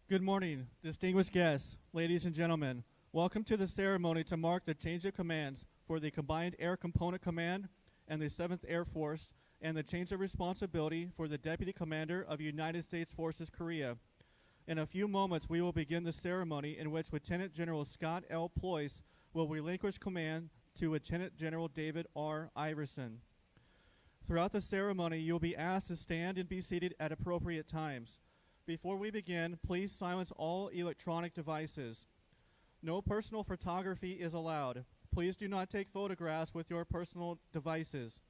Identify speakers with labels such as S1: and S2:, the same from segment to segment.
S1: Good morning, distinguished guests, ladies and gentlemen. Welcome to the ceremony to mark the change of commands for the Combined Air Component Command and the 7th Air Force, and the change of responsibility for the Deputy Commander of United States Forces Korea. In a few moments, we will begin the ceremony in which Lieutenant General Scott L. Pleus will relinquish command to Lieutenant General David R. Iverson. Throughout the ceremony, you will be asked to stand and be seated at appropriate times. Before we begin, please silence all electronic devices. No personal photography is allowed. Please do not take photographs with your personal devices.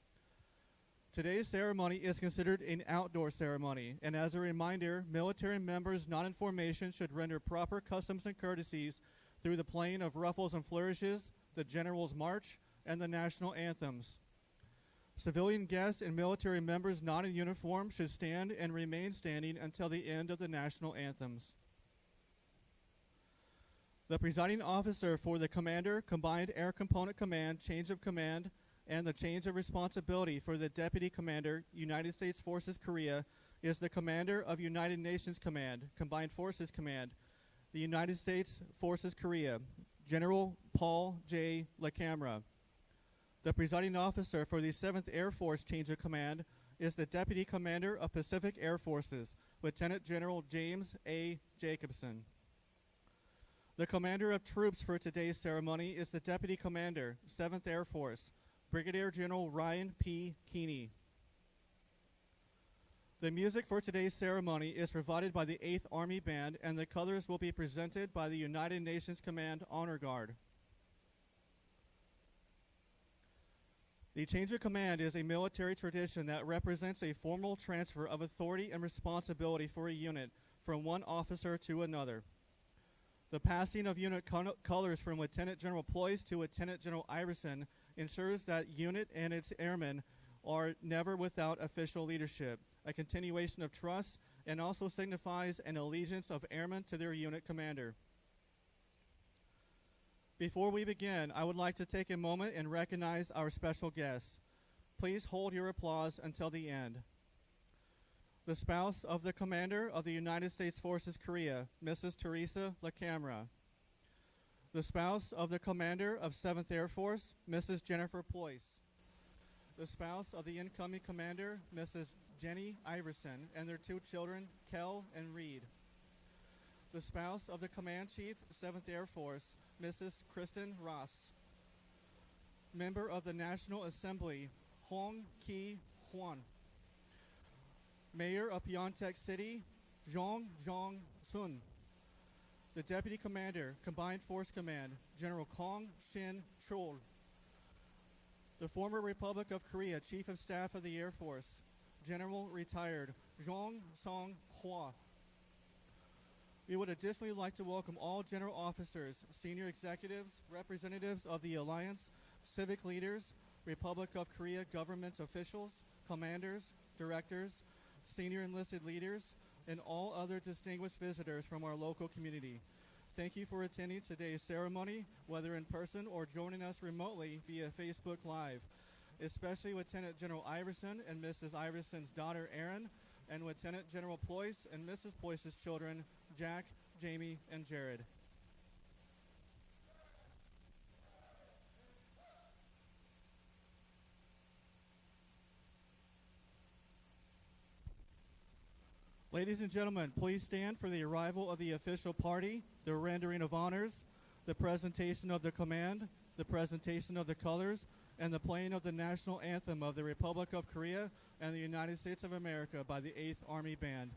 S1: Today's ceremony is considered an outdoor ceremony, and as a reminder, military members not in formation should render proper customs and courtesies through the playing of ruffles and flourishes, the General's March, and the national anthems. Civilian guests and military members not in uniform should stand and remain standing until the end of the national anthems. The presiding officer for the Commander, Combined Air Component Command, change of command, and the change of responsibility for the Deputy Commander, United States Forces Korea, is the Commander of United Nations Command, Combined Forces Command, the United States Forces Korea, General Paul J. LaCamera. The presiding officer for the 7th Air Force change of command is the Deputy Commander of Pacific Air Forces, Lieutenant General James A. Jacobson. The Commander of Troops for today's ceremony is the Deputy Commander, 7th Air Force, Brigadier General Ryan P. Keeney. The music for today's ceremony is provided by the 8th Army Band, and the colors will be presented by the United Nations Command Honor Guard. The change of command is a military tradition that represents a formal transfer of authority and responsibility for a unit from one officer to another. The passing of unit colors from Lieutenant General Pleus to Lieutenant General Iverson ensures that unit and its airmen are never without official leadership, a continuation of trust, and also signifies an allegiance of airmen to their unit commander. Before we begin, I would like to take a moment and recognize our special guests. Please hold your applause until the end. The spouse of the Commander of the United States Forces Korea, Mrs. Teresa LaCamera. The spouse of the Commander of 7th Air Force, Mrs. Jennifer Pleus. The spouse of the incoming Commander, Mrs. Jenny Iverson, and their 2 children, Kel and Reed. The spouse of the Command Chief, 7th Air Force, Mrs. Kristen Ross. Member of the National Assembly, Hong Ki-hwan. Mayor of Pyeongtaek City, Jong Jong-sun. The Deputy Commander, Combined Force Command, General Kong Shin-chol. The former Republic of Korea Chief of Staff of the Air Force, General Retired Jong Song-hwa. We would additionally like to welcome all general officers, senior executives, representatives of the Alliance, civic leaders, Republic of Korea government officials, commanders, directors, senior enlisted leaders, and all other distinguished visitors from our local community. Thank you for attending today's ceremony, whether in person or joining us remotely via Facebook Live, especially Lieutenant General Iverson and Mrs. Iverson's daughter, Erin, and Lieutenant General Pleus and Mrs. Pleus's children, Jack, Jamie, and Jared. Ladies and gentlemen, please stand for the arrival of the official party, the rendering of honors, the presentation of the command, the presentation of the colors, and the playing of the national anthem of the Republic of Korea and the United States of America by the 8th Army Band.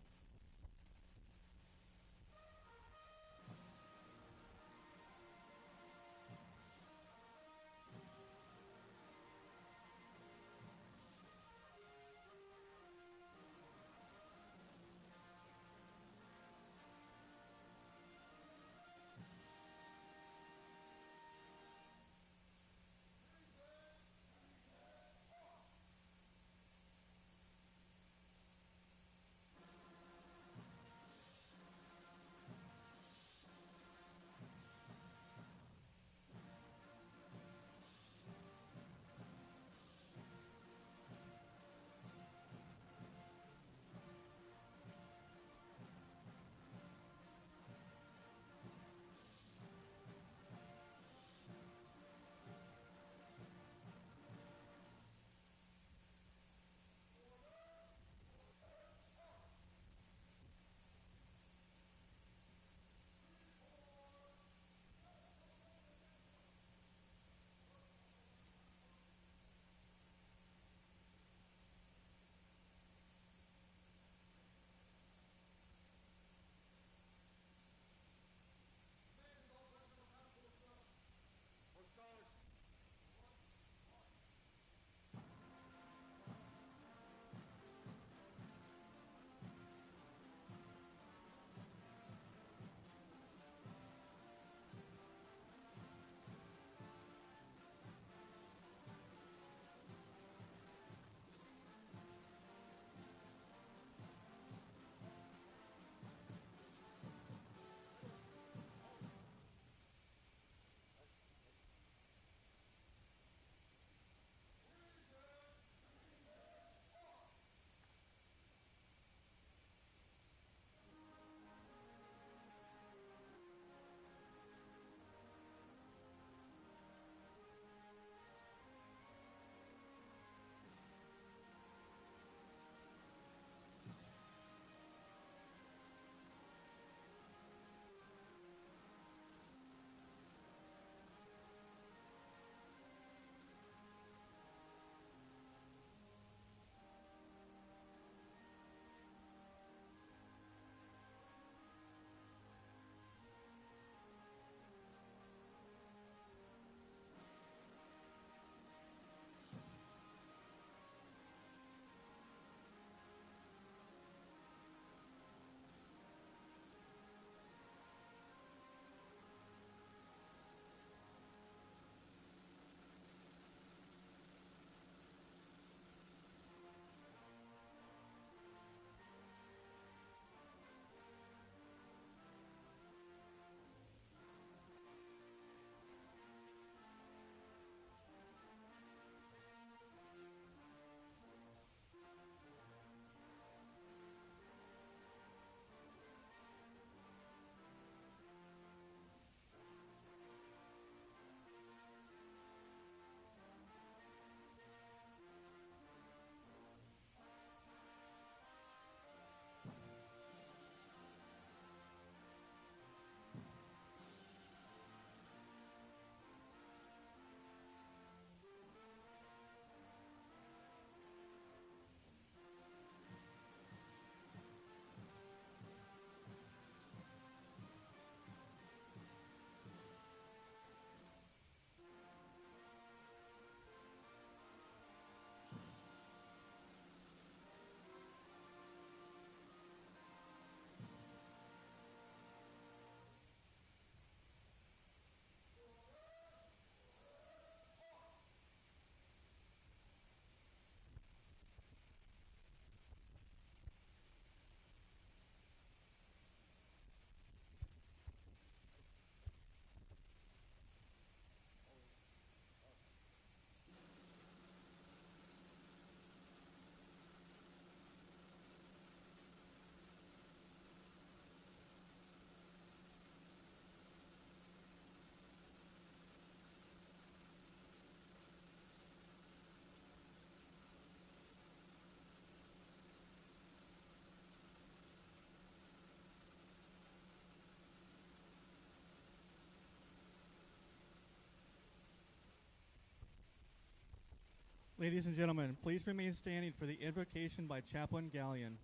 S1: Ladies and gentlemen, please remain standing for the invocation by Chaplain Gallion.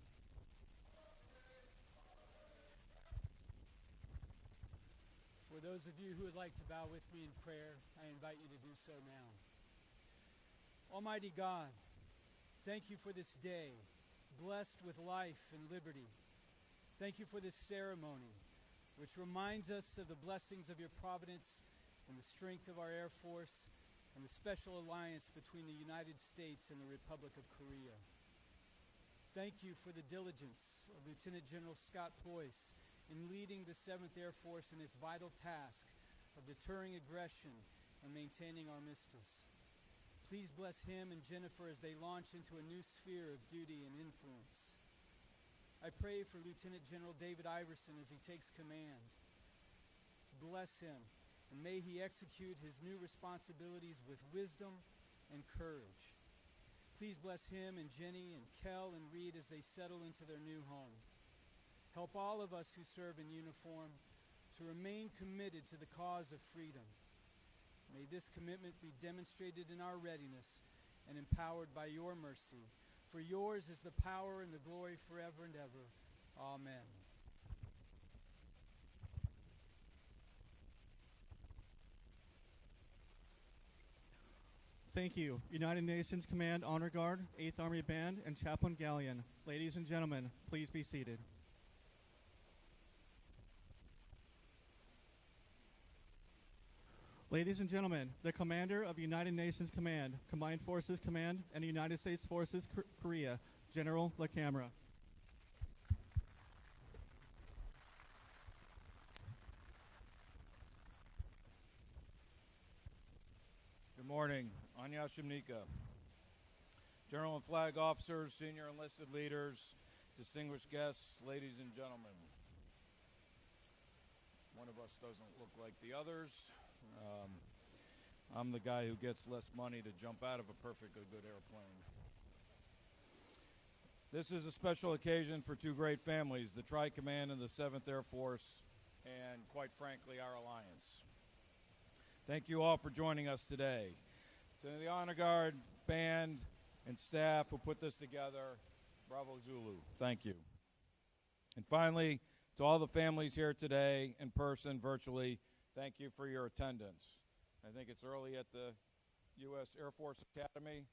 S2: For those of you who would like to bow with me in prayer, I invite you to do so now. Almighty God, thank you for this day, blessed with life and liberty. Thank you for this ceremony, which reminds us of the blessings of your providence and the strength of our Air Force and the special alliance between the United States and the Republic of Korea. Thank you for the diligence of Lieutenant General Scott Pleus in leading the 7th Air Force in its vital task of deterring aggression and maintaining armistice. Please bless him and Jennifer as they launch into a new sphere of duty and influence. I pray for Lieutenant General David Iverson as he takes command. Bless him, and may he execute his new responsibilities with wisdom and courage. Please bless him and Jenny and Kel and Reed as they settle into their new home. Help all of us who serve in uniform to remain committed to the cause of freedom. May this commitment be demonstrated in our readiness and empowered by your mercy. For yours is the power and the glory forever and ever. Amen.
S1: Thank you, United Nations Command Honor Guard, 8th Army Band, and Chaplain Gallion. Ladies and gentlemen, please be seated. Ladies and gentlemen, the Commander of United Nations Command, Combined Forces Command, and United States Forces Korea, General LaCamera.
S3: Good morning. Anya Shimnika. General and flag officers, senior enlisted leaders, distinguished guests, ladies and gentlemen. One of us doesn't look like the others. I'm the guy who gets less money to jump out of a perfectly good airplane. This is a special occasion for two great families, the Tri-Command and the 7th Air Force, and quite frankly, our alliance. Thank you all for joining us today. To the Honor Guard, band, and staff who put this together, Bravo Zulu, thank you. And finally, to all the families here today, in person, virtually, thank you for your attendance. I think it's early at the U.S. Air Force Academy.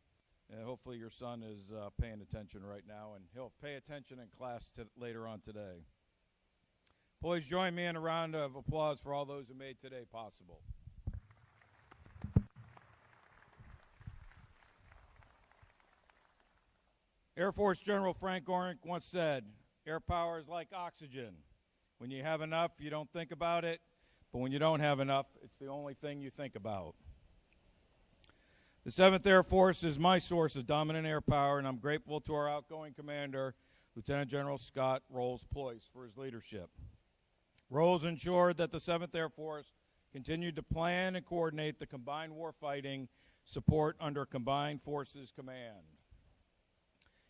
S3: Hopefully your son is paying attention right now, and he'll pay attention in class later on today. Please join me in a round of applause for all those who made today possible. Air Force General Frank Gorink once said, "Air power is like oxygen. When you have enough, you don't think about it. But when you don't have enough, it's the only thing you think about." The 7th Air Force is my source of dominant air power, and I'm grateful to our outgoing commander, Lieutenant General Scott Rolls Pleus, for his leadership. Rolls ensured that the 7th Air Force continued to plan and coordinate the combined warfighting support under Combined Forces Command.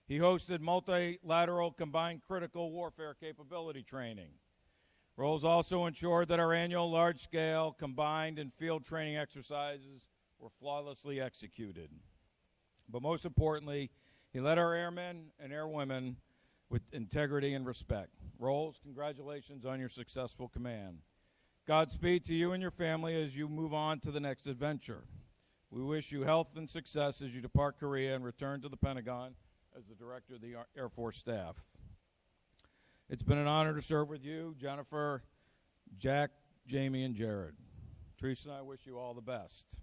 S3: He hosted multilateral combined critical warfare capability training. Rolls also ensured that our annual large-scale combined and field training exercises were flawlessly executed. But most importantly, he led our airmen and airwomen with integrity and respect. Rolls, congratulations on your successful command. Godspeed to you and your family as you move on to the next adventure. We wish you health and success as you depart Korea and return to the Pentagon as the Director of the Air Force Staff. It's been an honor to serve with you, Jennifer, Jack, Jamie, and Jared. Teresa and I wish you all the best.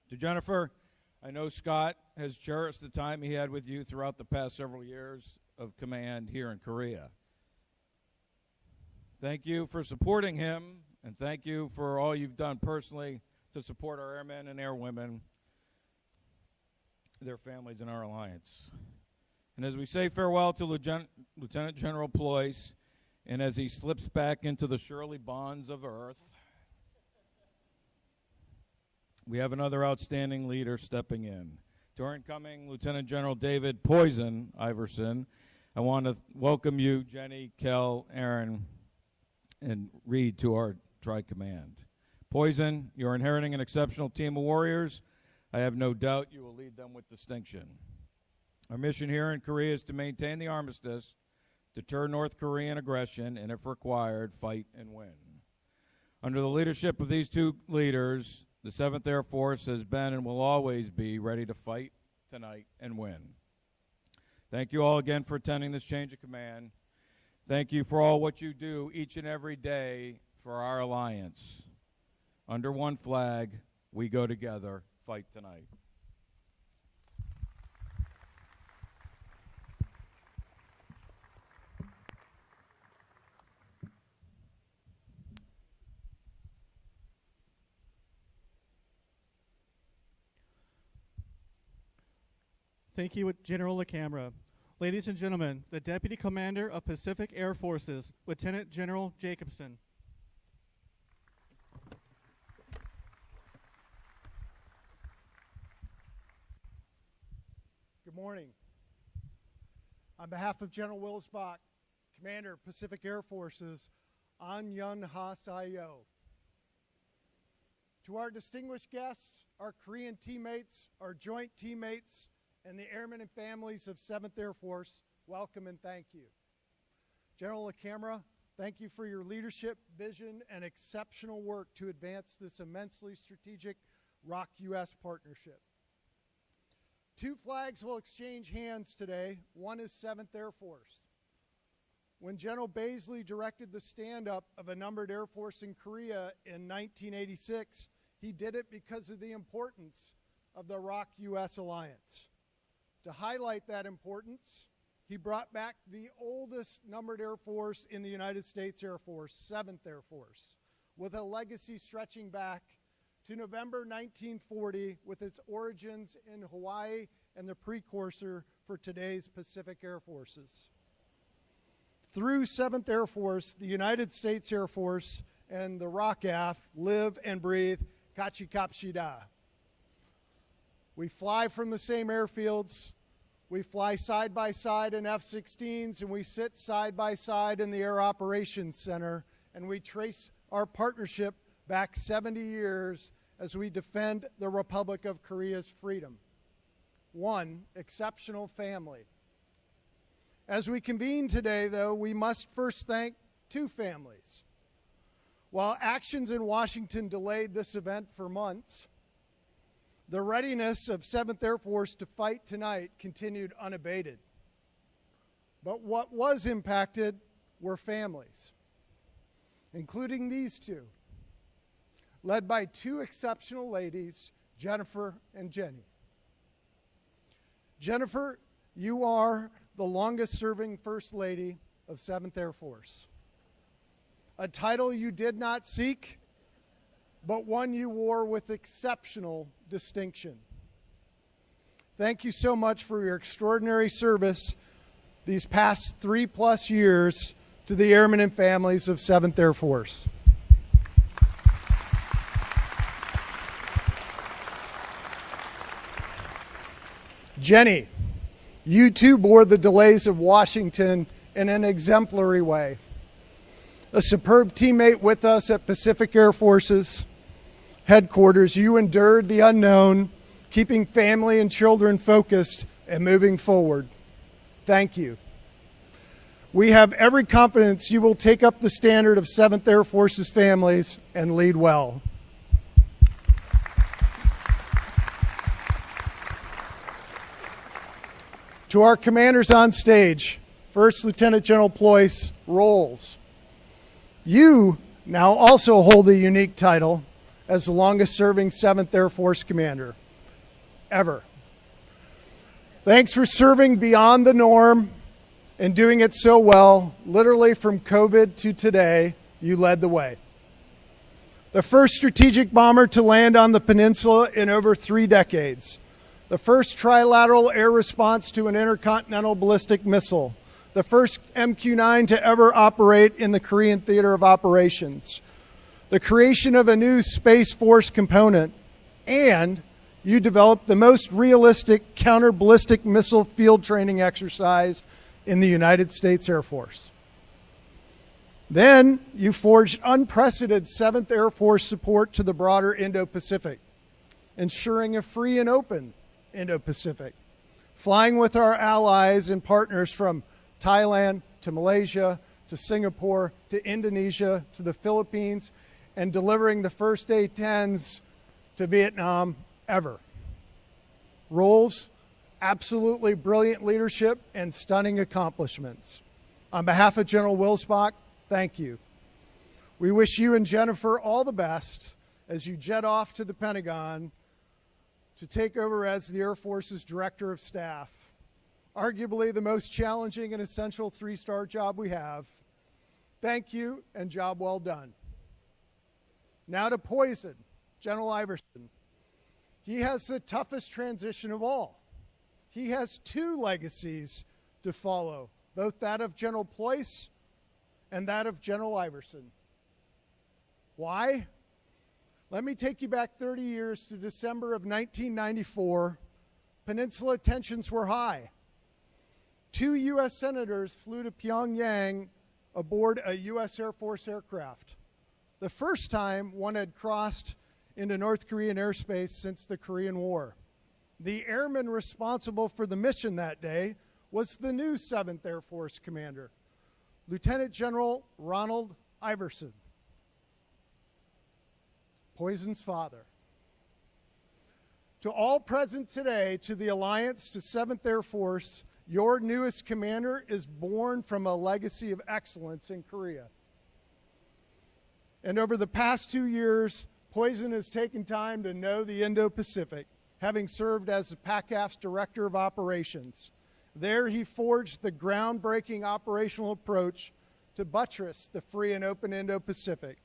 S3: To Jennifer, I know Scott has cherished the time he had with you throughout the past several years of command here in Korea. Thank you for supporting him, and thank you for all you've done personally to support our airmen and airwomen, their families, and our alliance. And as we say farewell to Lieutenant General Pleus, and as he slips back into the surely bonds of earth, we have another outstanding leader stepping in. To our incoming Lieutenant General David Poison Iverson, I want to welcome you, Jenny, Kel, Aaron, and Reed, to our Tri-Command. Poison, you're inheriting an exceptional team of warriors I have no doubt you will lead them with distinction. Our mission here in Korea is to maintain the armistice, deter North Korean aggression, and if required, fight and win. Under the leadership of these two leaders, the 7th Air Force has been and will always be ready to fight tonight and win. Thank you all again for attending this change of command. Thank you for all what you do each and every day for our alliance. Under one flag, we go together, fight tonight.
S1: Thank you, General LaCamera. Ladies and gentlemen, the Deputy Commander of Pacific Air Forces, Lieutenant General Jacobson.
S4: Good morning. On behalf of General Willis Bach, Commander, Pacific Air Forces, An Yun Ha Sayo. To our distinguished guests, our Korean teammates, our joint teammates, and the airmen and families of 7th Air Force, welcome and thank you. General LaCamera, thank you for your leadership, vision, and exceptional work to advance this immensely strategic ROK-US partnership. Two flags will exchange hands today. One is 7th Air Force. When General Baisley directed the stand-up of a numbered Air Force in Korea in 1986, he did it because of the importance of the ROK-US alliance. To highlight that importance, he brought back the oldest numbered Air Force in the United States Air Force, 7th Air Force, with a legacy stretching back to November 1940 with its origins in Hawaii and the precursor for today's Pacific Air Forces. Through 7th Air Force, the United States Air Force and the ROK-AF live and breathe Kachikapshida. We fly from the same airfields, we fly side by side in F-16s, and we sit side by side in the Air Operations Center, and we trace our partnership back 70 years as we defend the Republic of Korea's freedom. One exceptional family. As we convene today, though, we must first thank two families. While actions in Washington delayed this event for months, the readiness of 7th Air Force to fight tonight continued unabated. But what was impacted were families, including these two, led by two exceptional ladies, Jennifer and Jenny. Jennifer, you are the longest-serving First Lady of 7th Air Force, a title you did not seek, but one you wore with exceptional distinction. Thank you so much for your extraordinary service these past 3+ years to the airmen and families of 7th Air Force. Jenny, you too bore the delays of Washington in an exemplary way. A superb teammate with us at Pacific Air Force's headquarters, you endured the unknown, keeping family and children focused and moving forward. Thank you. We have every confidence you will take up the standard of 7th Air Force's families and lead well. To our commanders on stage, First Lieutenant General Pleus, Rolls. You now also hold a unique title as the longest-serving 7th Air Force commander ever. Thanks for serving beyond the norm and doing it so well. Literally from COVID to today, you led the way. The first strategic bomber to land on the peninsula in over 3 decades. The first trilateral air response to an intercontinental ballistic missile. The first MQ-9 to ever operate in the Korean Theater of Operations. The creation of a new Space Force component, and you developed the most realistic counter-ballistic missile field training exercise in the United States Air Force. Then you forged unprecedented 7th Air Force support to the broader Indo-Pacific. ensuring a free and open Indo-Pacific, flying with our allies and partners from Thailand to Malaysia to Singapore to Indonesia to the Philippines, and delivering the first A-10s to Vietnam ever. Roles, absolutely brilliant leadership, and stunning accomplishments. On behalf of General Wilsbach, thank you. We wish you and Jennifer all the best as you jet off to the Pentagon to take over as the Air Force's Director of Staff. Arguably the most challenging and essential three-star job we have. Thank you, and job well done. Now to Poison, General Iverson. He has the toughest transition of all. He has two legacies to follow, both that of General Pleus and that of General Iverson. Why? Let me take you back 30 years to December of 1994. Peninsula tensions were high. 2 U.S. senators flew to Pyongyang aboard a U.S. Air Force aircraft. The first time one had crossed into North Korean airspace since the Korean War. The airman responsible for the mission that day was the new 7th Air Force commander, Lieutenant General Ronald Iverson, Poison's father. To all present today, to the Alliance, to 7th Air Force, your newest commander is born from a legacy of excellence in Korea. And over the past 2 years, Poison has taken time to know the Indo-Pacific, having served as the PACAF's Director of Operations. There he forged the groundbreaking operational approach to buttress the free and open Indo-Pacific.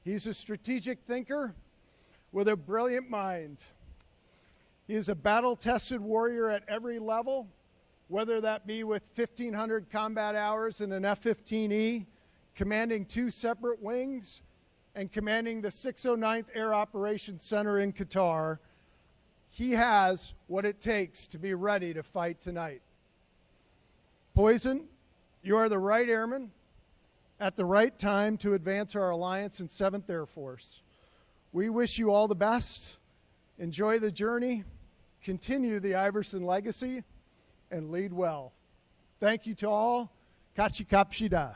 S4: He's a strategic thinker with a brilliant mind. He is a battle-tested warrior at every level, whether that be with 1,500 combat hours in an F-15E, commanding 2 separate wings, and commanding the 609th Air Operations Center in Qatar. He has what it takes to be ready to fight tonight. Poison, you are the right airman at the right time to advance our alliance in 7th Air Force. We wish you all the best. Enjoy the journey, continue the Iverson legacy, and lead well. Thank you to all. Kachikapshida.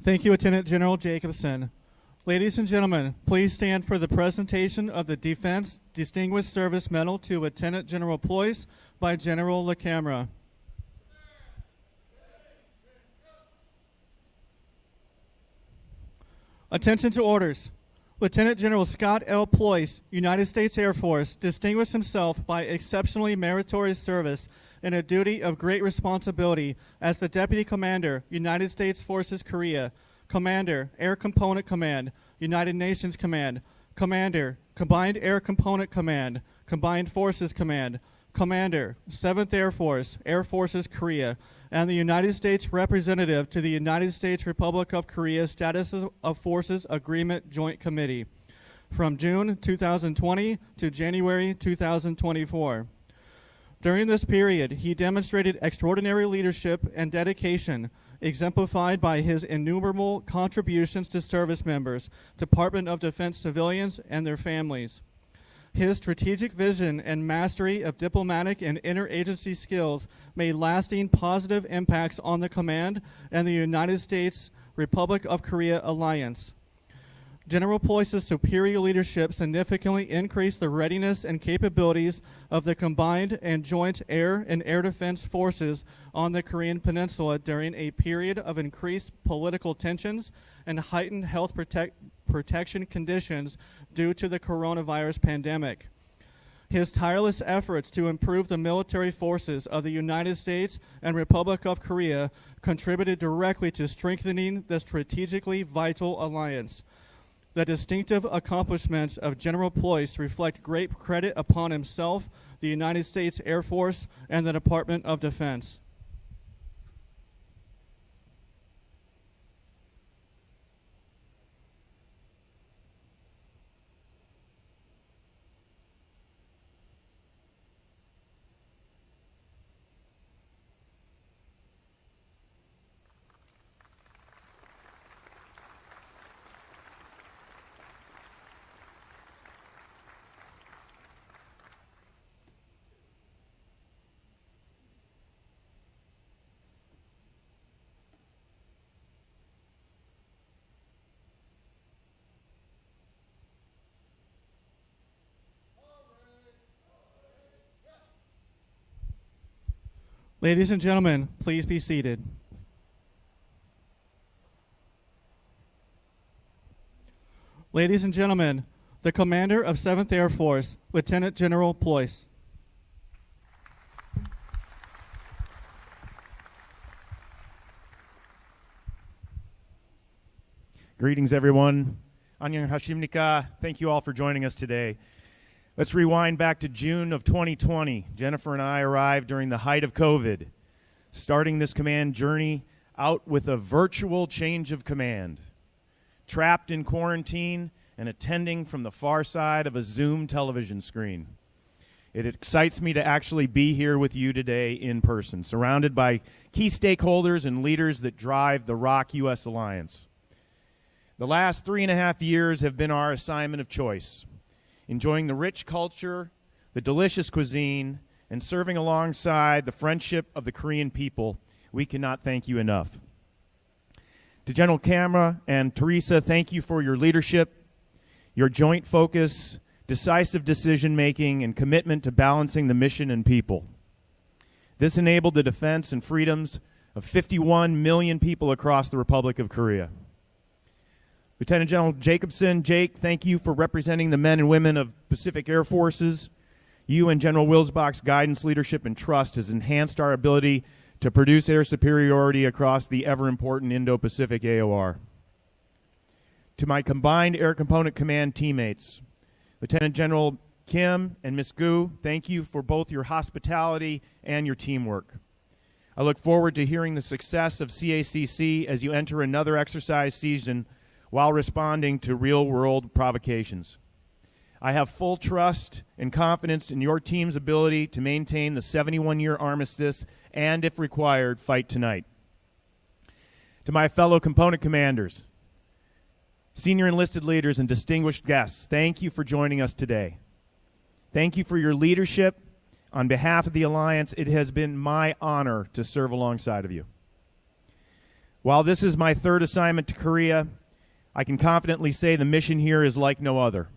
S1: Thank you, Lieutenant General Jacobson. Ladies and gentlemen, please stand for the presentation of the Defense Distinguished Service Medal to Lieutenant General Pleus by General LaCamera. Attention to orders. Lieutenant General Scott L. Pleus, United States Air Force, distinguished himself by exceptionally meritorious service in a duty of great responsibility as the Deputy Commander, United States Forces Korea, Commander, Air Component Command, United Nations Command, Commander, Combined Air Component Command, Combined Forces Command, Commander, 7th Air Force, Air Forces Korea, and the United States Representative to the United States Republic of Korea Status of Forces Agreement Joint Committee from June 2020 to January 2024. During this period, he demonstrated extraordinary leadership and dedication, exemplified by his innumerable contributions to service members, Department of Defense civilians, and their families. His strategic vision and mastery of diplomatic and interagency skills made lasting positive impacts on the command and the United States Republic of Korea alliance. General Pleus's superior leadership significantly increased the readiness and capabilities of the combined and joint air and air defense forces on the Korean Peninsula during a period of increased political tensions and heightened health protection conditions due to the coronavirus pandemic. His tireless efforts to improve the military forces of the United States and Republic of Korea contributed directly to strengthening the strategically vital alliance. The distinctive accomplishments of General Pleus reflect great credit upon himself, the United States Air Force, and the Department of Defense. Ladies and gentlemen, please be seated. Ladies and gentlemen, the Commander of 7th Air Force, Lieutenant General Pleus.
S5: Greetings, everyone. Annyeong hashimnika. Thank you all for joining us today. Let's rewind back to June of 2020. Jennifer and I arrived during the height of COVID, starting this command journey out with a virtual change of command, trapped in quarantine and attending from the far side of a Zoom television screen. It excites me to actually be here with you today in person, surrounded by key stakeholders and leaders that drive the ROC-US Alliance. The last 3.5 years have been our assignment of choice, enjoying the rich culture, the delicious cuisine, and serving alongside the friendship of the Korean people. We cannot thank you enough. To General LaCamera and Teresa, thank you for your leadership, your joint focus, decisive decision-making, and commitment to balancing the mission and people. This enabled the defense and freedoms of 51 million people across the Republic of Korea. Lieutenant General Jacobson, Jake, thank you for representing the men and women of Pacific Air Forces. You and General Wilsbach's guidance, leadership, and trust has enhanced our ability to produce air superiority across the ever-important Indo-Pacific AOR. To my combined Air Component Command teammates, Lieutenant General Kim and Ms. Gu, thank you for both your hospitality and your teamwork. I look forward to hearing the success of CACC as you enter another exercise season while responding to real-world provocations. I have full trust and confidence in your team's ability to maintain the 71-year armistice and, if required, fight tonight. To my fellow component commanders, senior enlisted leaders, and distinguished guests, thank you for joining us today. Thank you for your leadership. On behalf of the Alliance, it has been my honor to serve alongside of you. While this is my third assignment to Korea, I can confidently say the mission here is like no other.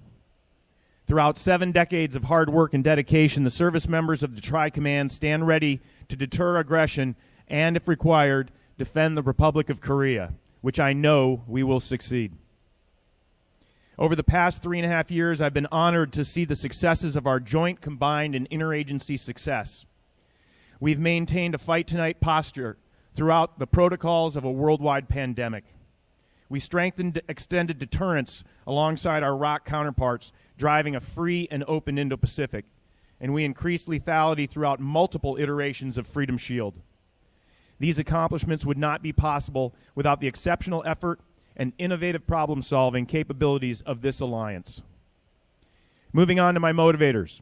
S5: Throughout 7 decades of hard work and dedication, the service members of the Tri-Command stand ready to deter aggression and, if required, defend the Republic of Korea, which I know we will succeed. Over the past 3.5 years, I've been honored to see the successes of our joint, combined, and interagency success. We've maintained a fight-tonight posture throughout the protocols of a worldwide pandemic. We strengthened extended deterrence alongside our ROC counterparts, driving a free and open Indo-Pacific, and we increased lethality throughout multiple iterations of Freedom Shield. These accomplishments would not be possible without the exceptional effort and innovative problem-solving capabilities of this alliance. Moving on to my motivators.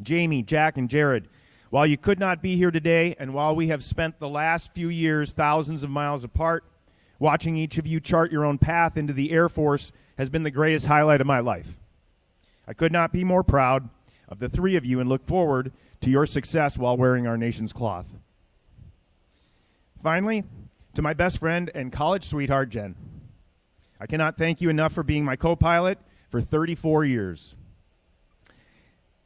S5: Jamie, Jack, and Jared, while you could not be here today, and while we have spent the last few years thousands of miles apart, watching each of you chart your own path into the Air Force has been the greatest highlight of my life. I could not be more proud of the 3 of you and look forward to your success while wearing our nation's cloth. Finally, to my best friend and college sweetheart, Jen. I cannot thank you enough for being my co-pilot for 34 years.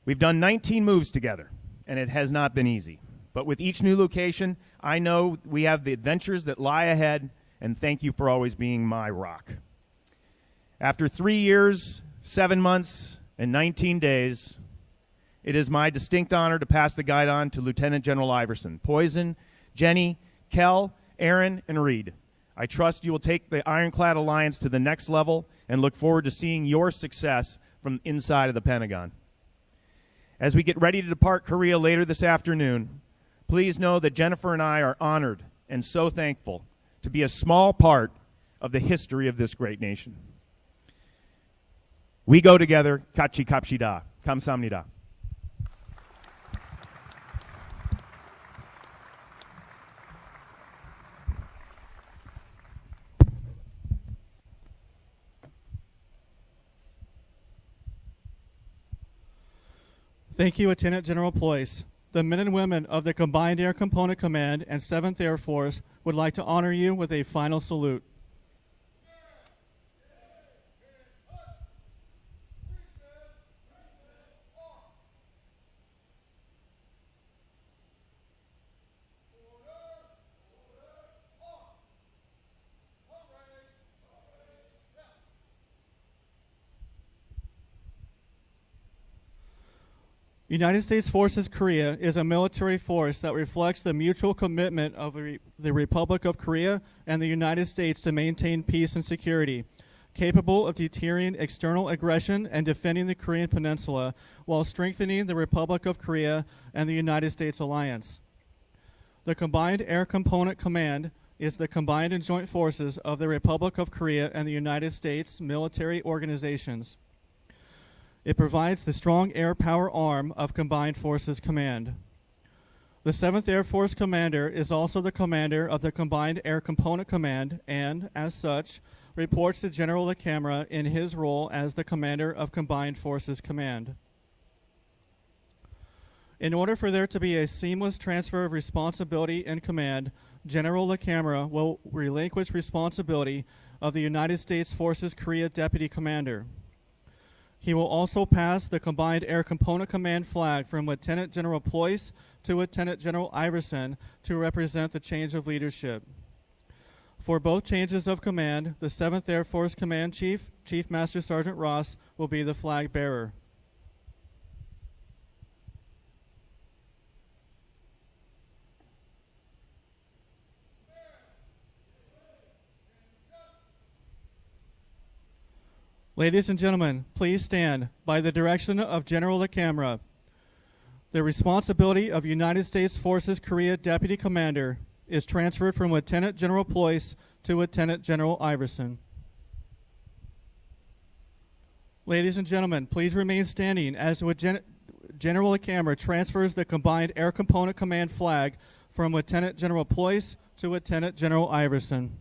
S5: We've done 19 moves together, and it has not been easy. But with each new location, I know we have the adventures that lie ahead, and thank you for always being my rock. After 3 years, 7 months, and 19 days, it is my distinct honor to pass the guide on to Lieutenant General Iverson, Poison, Jenny, Kel, Aaron, and Reed. I trust you will take the Ironclad Alliance to the next level and look forward to seeing your success from inside of the Pentagon. As we get ready to depart Korea later this afternoon, please know that Jennifer and I are honored and so thankful to be a small part of the history of this great nation. We go together. Kachi kapshida. Kamsamnida.
S1: Thank you, Lieutenant General Pleus. The men and women of the Combined Air Component Command and 7th Air Force would like to honor you with a final salute. United States Forces Korea is a military force that reflects the mutual commitment of the Republic of Korea and the United States to maintain peace and security, capable of deterring external aggression and defending the Korean Peninsula while strengthening the Republic of Korea and the United States alliance. The Combined Air Component Command is the combined and joint forces of the Republic of Korea and the United States military organizations. It provides the strong air power arm of Combined Forces Command. The 7th Air Force Commander is also the commander of the Combined Air Component Command and, as such, reports to General LaCamera in his role as the commander of Combined Forces Command. In order for there to be a seamless transfer of responsibility and command, General LaCamera will relinquish responsibility of the United States Forces Korea Deputy Commander. He will also pass the Combined Air Component Command flag from Lieutenant General Pleus to Lieutenant General Iverson to represent the change of leadership. For both changes of command, the 7th Air Force Command Chief, Chief Master Sergeant Ross, will be the flag bearer. Ladies and gentlemen, please stand. By the direction of General LaCamera, the responsibility of United States Forces Korea Deputy Commander is transferred from Lieutenant General Pleus to Lieutenant General Iverson. Ladies and gentlemen, please remain standing as General LaCamera transfers the Combined Air Component Command flag from Lieutenant General Pleus to Lieutenant General Iverson.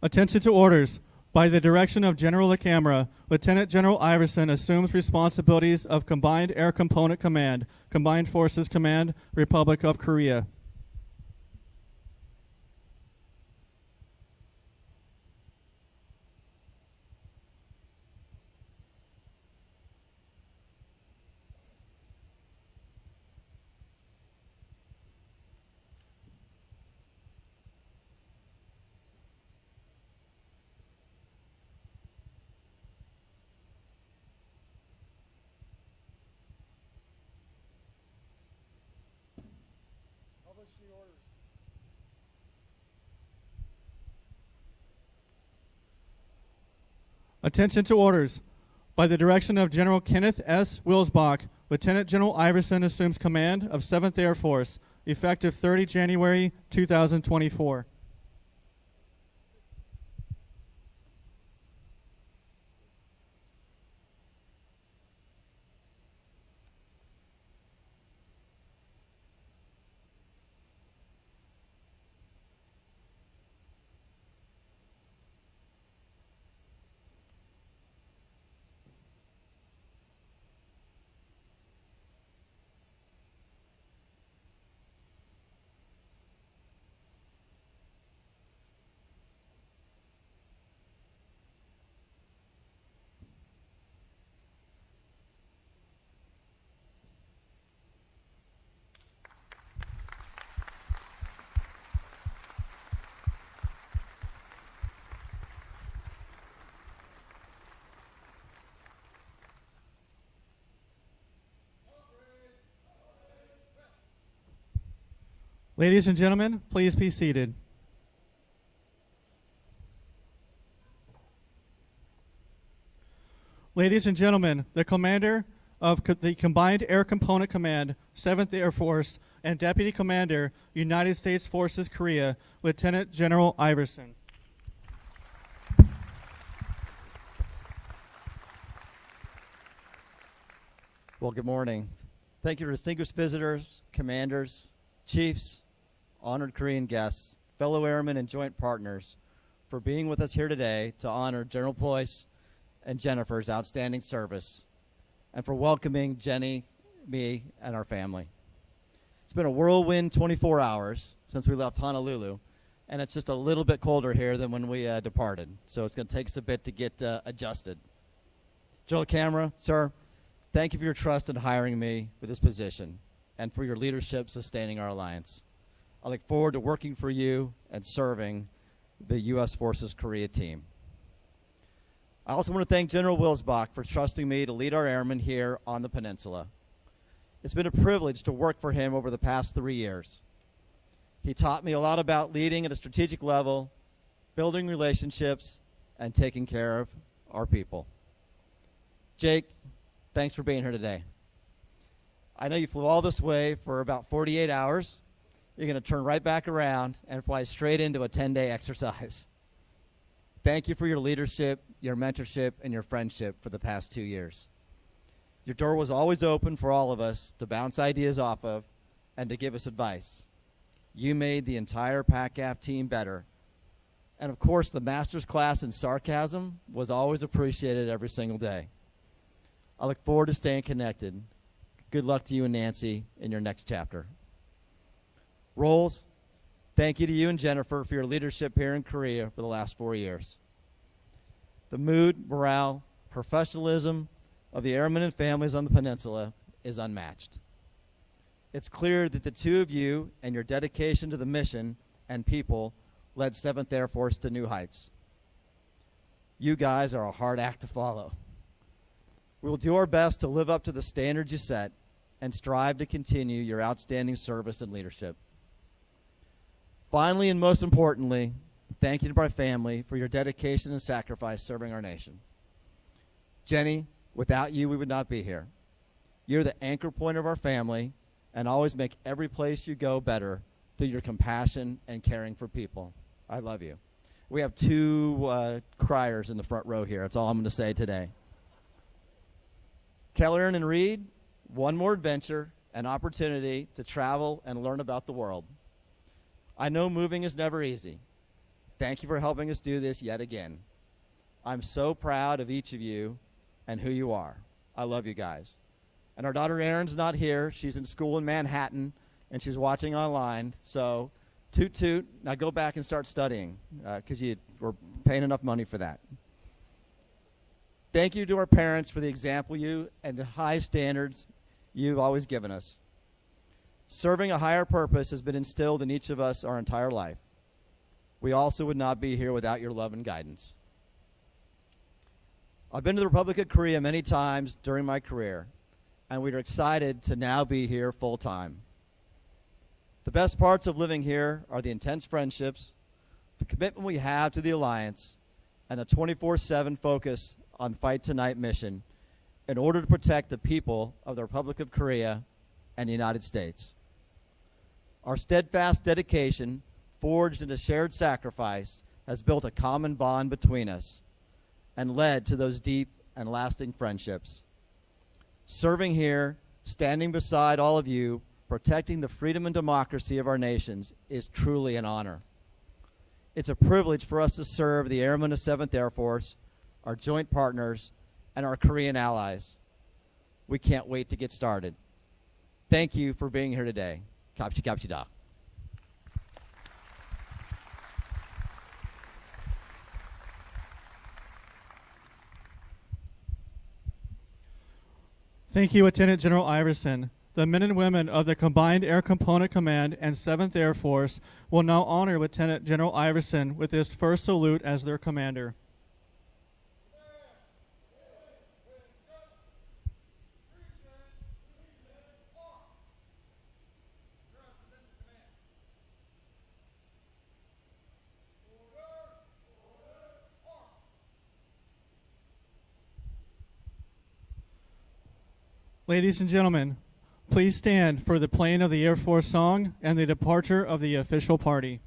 S1: Attention to orders. By the direction of General LaCamera, Lieutenant General Iverson assumes responsibilities of Combined Air Component Command, Combined Forces Command, Republic of Korea. Attention to orders. By the direction of General Kenneth S. Wilsbach, Lieutenant General Iverson assumes command of 7th Air Force, effective 30 January 2024. Ladies and gentlemen, please be seated. Ladies and gentlemen, the commander of the Combined Air Component Command, 7th Air Force, and Deputy Commander, United States Forces Korea, Lieutenant General Iverson.
S6: Well, good morning. Thank you to distinguished visitors, commanders, chiefs, honored Korean guests, fellow airmen, and joint partners for being with us here today to honor General Pleus and Jennifer's outstanding service, and for welcoming Jenny, me, and our family. It's been a whirlwind 24 hours since we left Honolulu, and it's just a little bit colder here than when we departed, so it's going to take us a bit to get adjusted. General LaCamera, sir, thank you for your trust in hiring me for this position and for your leadership sustaining our alliance. I look forward to working for you and serving the U.S. Forces Korea team. I also want to thank General Wilsbach for trusting me to lead our airmen here on the peninsula. It's been a privilege to work for him over the past 3 years. He taught me a lot about leading at a strategic level, building relationships, and taking care of our people. Jake, thanks for being here today. I know you flew all this way for about 48 hours. You're going to turn right back around and fly straight into a 10-day exercise. Thank you for your leadership, your mentorship, and your friendship for the past 2 years. Your door was always open for all of us to bounce ideas off of and to give us advice. You made the entire PACAF team better. And of course, the master's class in sarcasm was always appreciated every single day. I look forward to staying connected. Good luck to you and Nancy in your next chapter. Rolls, thank you to you and Jennifer for your leadership here in Korea for the last 4 years. The mood, morale, professionalism of the airmen and families on the peninsula is unmatched. It's clear that the two of you and your dedication to the mission and people led 7th Air Force to new heights. You guys are a hard act to follow. We will do our best to live up to the standards you set and strive to continue your outstanding service and leadership. Finally, and most importantly, thank you to my family for your dedication and sacrifice serving our nation. Jenny, without you, we would not be here. You're the anchor point of our family and always make every place you go better through your compassion and caring for people. I love you. We have 2 criers in the front row here. That's all I'm going to say today. Kelleran and Reed, one more adventure, an opportunity to travel and learn about the world. I know moving is never easy. Thank you for helping us do this yet again. I'm so proud of each of you and who you are. I love you guys. And our daughter Erin's not here. She's in school in Manhattan, and she's watching online. So toot toot, now go back and start studying because you were paying enough money for that. Thank you to our parents for the example you and the high standards you've always given us. Serving a higher purpose has been instilled in each of us our entire life. We also would not be here without your love and guidance. I've been to the Republic of Korea many times during my career, and we are excited to now be here full time. The best parts of living here are the intense friendships, the commitment we have to the alliance, and the 24/7 focus on Fight Tonight mission in order to protect the people of the Republic of Korea and the United States. Our steadfast dedication, forged in a shared sacrifice, has built a common bond between us and led to those deep and lasting friendships. Serving here, standing beside all of you, protecting the freedom and democracy of our nations is truly an honor. It's a privilege for us to serve the airmen of 7th Air Force, our joint partners, and our Korean allies. We can't wait to get started. Thank you for being here today. Kapchida.
S1: Thank you, Lieutenant General Iverson. The men and women of the Combined Air Component Command and 7th Air Force will now honor Lieutenant General Iverson with his first salute as their commander. Ladies and gentlemen, please stand for the playing of the Air Force song and the departure of the official party.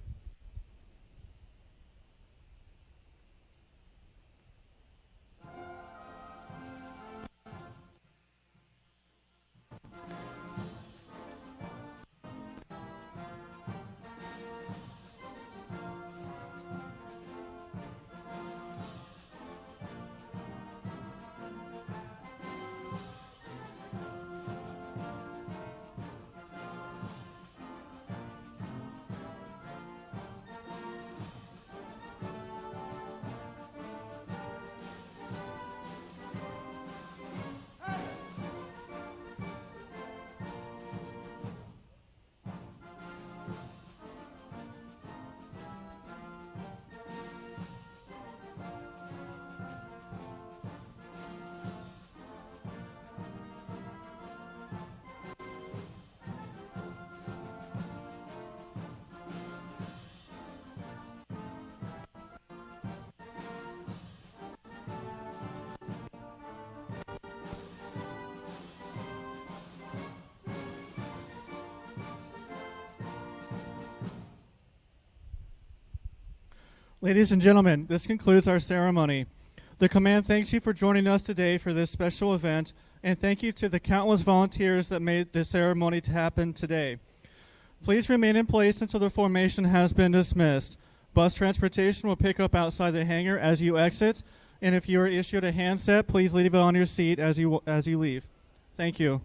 S1: Ladies and gentlemen, this concludes our ceremony. The command thanks you for joining us today for this special event, and thank you to the countless volunteers that made this ceremony to happen today. Please remain in place until the formation has been dismissed. Bus transportation will pick up outside the hangar as you exit, and if you are issued a handset, please leave it on your seat as you leave. Thank you.